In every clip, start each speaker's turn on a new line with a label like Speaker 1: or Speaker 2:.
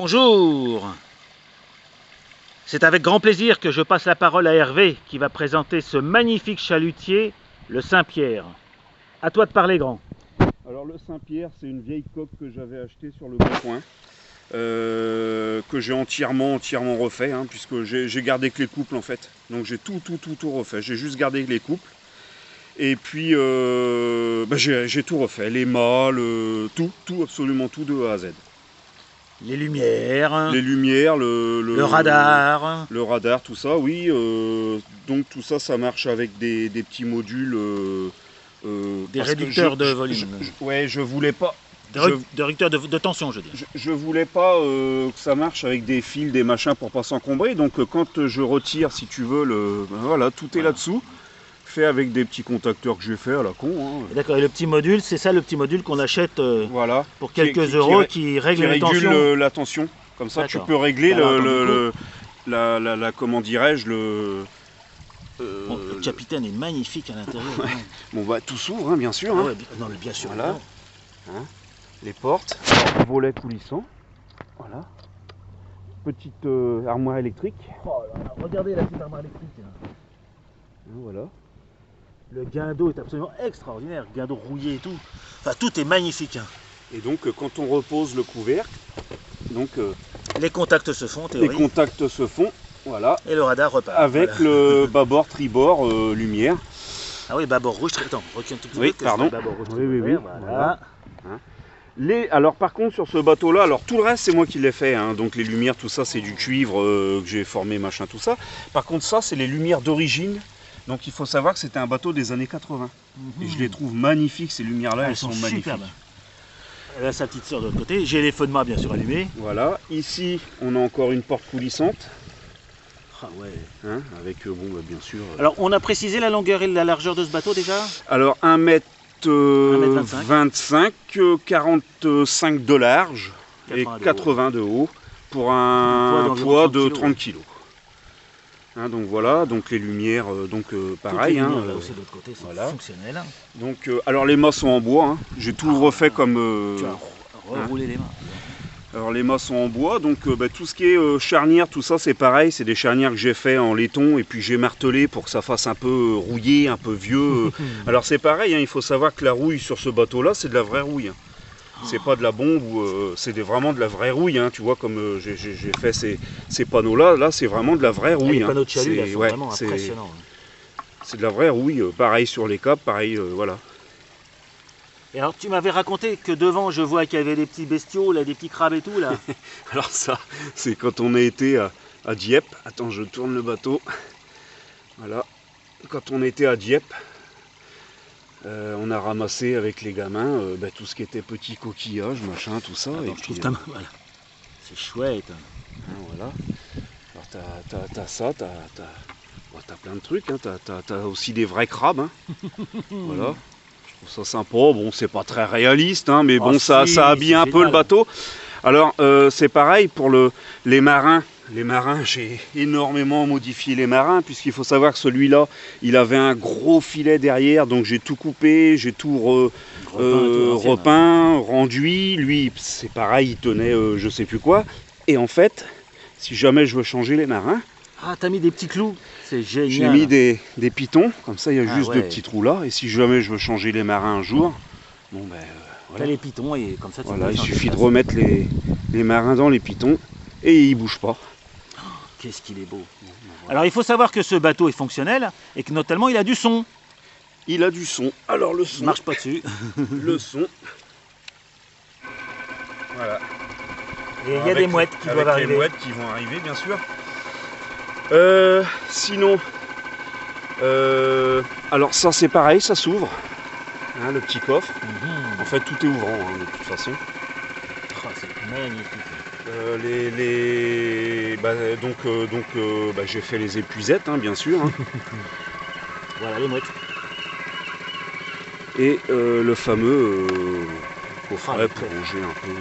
Speaker 1: Bonjour. C'est avec grand plaisir que je passe la parole à Hervé qui va présenter ce magnifique chalutier, le Saint-Pierre. À toi de parler, grand.
Speaker 2: Alors le Saint-Pierre, c'est une vieille coque que j'avais achetée sur le Bon Coin, que j'ai entièrement refait, hein, puisque j'ai gardé que les couples en fait. Donc j'ai tout refait, j'ai juste gardé les couples. Et puis j'ai tout refait, les mâts, absolument tout de A à Z.
Speaker 1: Les lumières,
Speaker 2: le
Speaker 1: radar.
Speaker 2: Le radar, tout ça, oui. Donc tout ça, ça marche avec des petits modules.
Speaker 1: Des réducteurs de volume.
Speaker 2: Ouais, je voulais pas.
Speaker 1: Des réducteurs de tension, je dis.
Speaker 2: Je voulais pas que ça marche avec des fils, des machins pour pas s'encombrer. Donc quand je retire, si tu veux, voilà, tout est là-dessous. Fait avec des petits contacteurs que j'ai fait à la con. Hein.
Speaker 1: D'accord, et le petit module, c'est ça le petit module qu'on achète
Speaker 2: voilà,
Speaker 1: pour quelques euros qui règle
Speaker 2: la tension. Comme ça, tu peux régler comment dirais-je,
Speaker 1: le capitaine est magnifique à l'intérieur.
Speaker 2: Ouais. Bon, bah tout s'ouvre, hein, bien sûr. Hein.
Speaker 1: Ouais, non, mais bien sûr.
Speaker 2: Voilà. Hein. Les portes, volet coulissant. Voilà. Petite armoire électrique.
Speaker 1: Oh là là, regardez la petite armoire électrique.
Speaker 2: Voilà.
Speaker 1: Le guindeau est absolument extraordinaire, guindeau rouillé et tout. Enfin, tout est magnifique. Hein.
Speaker 2: Et donc, quand on repose le couvercle, donc
Speaker 1: les contacts se font, théorie.
Speaker 2: Les contacts se font, voilà.
Speaker 1: Et le radar repart.
Speaker 2: Avec le bâbord, tribord, lumière.
Speaker 1: Ah oui, bâbord rouge, attends, retiens tout de suite.
Speaker 2: Oui, pardon.
Speaker 1: Bâbord rouge,
Speaker 2: oui.
Speaker 1: Voilà.
Speaker 2: Hein. Alors par contre sur ce bateau là, alors tout le reste c'est moi qui l'ai fait, hein. Donc les lumières, tout ça c'est du cuivre que j'ai formé, machin, tout ça. Par contre ça c'est les lumières d'origine. Donc il faut savoir que c'était un bateau des années 80. Et je les trouve magnifiques, ces lumières-là, elles sont magnifiques. Superbes.
Speaker 1: Elle a sa petite sœur de l'autre côté. J'ai les feux de mât bien sûr allumés.
Speaker 2: Voilà, ici on a encore une porte coulissante.
Speaker 1: Ah ouais.
Speaker 2: Hein, avec, bien sûr...
Speaker 1: Alors on a précisé la longueur et la largeur de ce bateau déjà?
Speaker 2: Alors 1m25, 45 de large et 80 de haut pour un poids de 30 kg. Hein, donc voilà, donc les lumières, pareil.
Speaker 1: Les lumières, là aussi de l'autre côté sont fonctionnelles.
Speaker 2: Donc, alors les mâts sont en bois, hein. J'ai tout refait comme...
Speaker 1: tu as reroulé les mâts.
Speaker 2: Alors les mâts sont en bois, donc tout ce qui est charnière, tout ça c'est pareil, c'est des charnières que j'ai fait en laiton et puis j'ai martelé pour que ça fasse un peu rouillé, un peu vieux. Alors c'est pareil, hein, il faut savoir que la rouille sur ce bateau-là, c'est de la vraie rouille. Hein. C'est pas de la bombe, c'est vraiment de la vraie rouille, hein, tu vois, comme j'ai fait ces panneaux-là, là c'est vraiment de la vraie rouille.
Speaker 1: Les panneaux de chalut, là, sont vraiment impressionnants.
Speaker 2: C'est de la vraie rouille, pareil sur les câbles, pareil, voilà.
Speaker 1: Et alors tu m'avais raconté que devant je vois qu'il y avait des petits bestiaux, là, des petits crabes et tout là.
Speaker 2: Alors ça, c'est quand on a été à Dieppe. Attends, je tourne le bateau. Voilà. Quand on était à Dieppe, on a ramassé avec les gamins tout ce qui était petits coquillages, machin, tout ça.
Speaker 1: Attends,
Speaker 2: et
Speaker 1: je trouve ta main, voilà. C'est chouette. Hein,
Speaker 2: voilà. Alors t'as ça, t'as plein de trucs. Hein. T'as aussi des vrais crabes. Hein. Voilà. Ça sympa, bon c'est pas très réaliste, hein, mais bon ça habille un peu le bateau. Alors c'est pareil pour les marins. Les marins, j'ai énormément modifié les marins, puisqu'il faut savoir que celui-là, il avait un gros filet derrière, donc j'ai tout coupé, j'ai tout repeint, renduit. Lui, c'est pareil, il tenait je sais plus quoi. Et en fait, si jamais je veux changer les marins...
Speaker 1: Ah, t'as mis des petits clous, c'est génial.
Speaker 2: J'ai mis des pitons, comme ça il y a juste deux petits trous là. Et si jamais je veux changer les marins un jour, bon ben
Speaker 1: voilà. T'as les pitons et comme ça tu
Speaker 2: voilà, il suffit de remettre les marins dans les pitons et ils bougent pas.
Speaker 1: Oh, qu'est-ce qu'il est beau. Voilà. Alors il faut savoir que ce bateau est fonctionnel et que notamment il a du son.
Speaker 2: Il a du son. Alors le son.
Speaker 1: Il marche pas dessus.
Speaker 2: Le son. Voilà.
Speaker 1: Et il y a des mouettes qui doivent arriver.
Speaker 2: Des mouettes qui vont arriver bien sûr. Sinon, alors ça c'est pareil, ça s'ouvre, hein, le petit coffre. En fait tout est ouvrant hein, de toute façon.
Speaker 1: Oh, c'est magnifique.
Speaker 2: J'ai fait les épuisettes hein, bien sûr. Hein.
Speaker 1: Voilà les mouettes.
Speaker 2: Et le fameux coffret pour ranger un peu.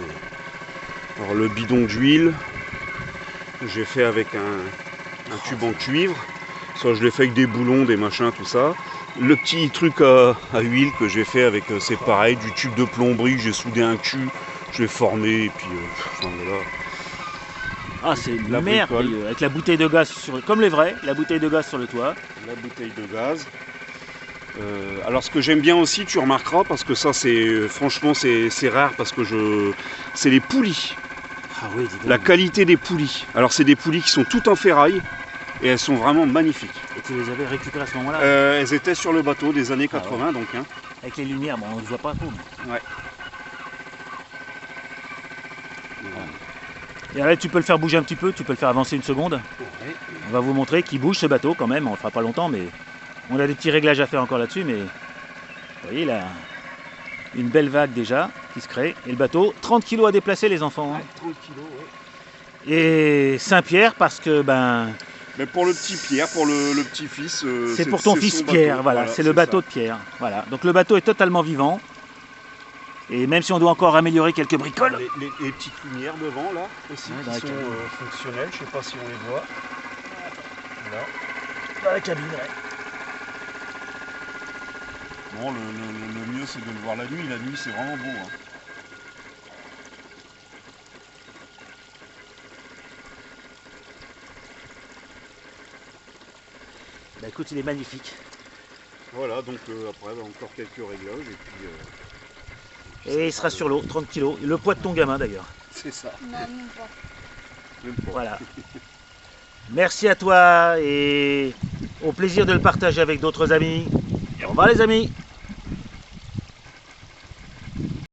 Speaker 2: Alors le bidon d'huile, j'ai fait avec un tube en cuivre, ça je l'ai fait avec des boulons, des machins, tout ça. Le petit truc à huile que j'ai fait avec, c'est pareil, du tube de plomberie, j'ai soudé un cul, je l'ai formé et puis voilà.
Speaker 1: Ah, c'est
Speaker 2: La
Speaker 1: merveilleux.
Speaker 2: bricole.
Speaker 1: Avec la bouteille de gaz, comme les vrais, la bouteille de gaz sur le toit.
Speaker 2: La bouteille de gaz. Alors ce que j'aime bien aussi, tu remarqueras, parce que ça c'est franchement c'est rare, parce que c'est les poulies.
Speaker 1: Ah oui, dis donc.
Speaker 2: La qualité des poulies. Alors c'est des poulies qui sont toutes en ferraille et elles sont vraiment magnifiques.
Speaker 1: Et tu les avais récupérées à ce moment-là
Speaker 2: Elles étaient sur le bateau des années 80
Speaker 1: ouais.
Speaker 2: donc. Hein.
Speaker 1: avec les lumières, bon, on ne voit pas trop. Mais...
Speaker 2: Ouais.
Speaker 1: Et là, tu peux le faire bouger un petit peu, tu peux le faire avancer une seconde.
Speaker 2: Ouais.
Speaker 1: On va vous montrer qu'il bouge ce bateau quand même, on ne le fera pas longtemps, mais on a des petits réglages à faire encore là-dessus, mais vous voyez là, une belle vague déjà qui se crée. Et le bateau, 30 kg à déplacer les enfants. Hein.
Speaker 2: 30 kilos, ouais.
Speaker 1: Et Saint-Pierre parce que ben
Speaker 2: Mais pour le petit Pierre, pour le petit-fils.
Speaker 1: c'est pour ton fils
Speaker 2: son
Speaker 1: Pierre,
Speaker 2: bateau.
Speaker 1: voilà, c'est le bateau de Pierre. Voilà. Donc le bateau est totalement vivant. Et même si on doit encore améliorer quelques bricoles.
Speaker 2: Les petites lumières devant là aussi
Speaker 1: Ouais, dans
Speaker 2: qui
Speaker 1: la
Speaker 2: sont
Speaker 1: cabine.
Speaker 2: fonctionnelles, je sais pas si on les voit. Voilà.
Speaker 1: Dans la cabine, ouais.
Speaker 2: Bon, le mieux c'est de le voir la nuit. La nuit c'est vraiment beau. Hein.
Speaker 1: Bah écoute, il est magnifique.
Speaker 2: Voilà, donc après encore quelques réglages et puis.
Speaker 1: Et il sera sur l'eau, 30 kg. Le poids de ton gamin d'ailleurs.
Speaker 2: C'est ça.
Speaker 3: Non, même pas.
Speaker 2: Même pas.
Speaker 1: Voilà. Merci à toi et au plaisir de le partager avec d'autres amis. Et au revoir les amis.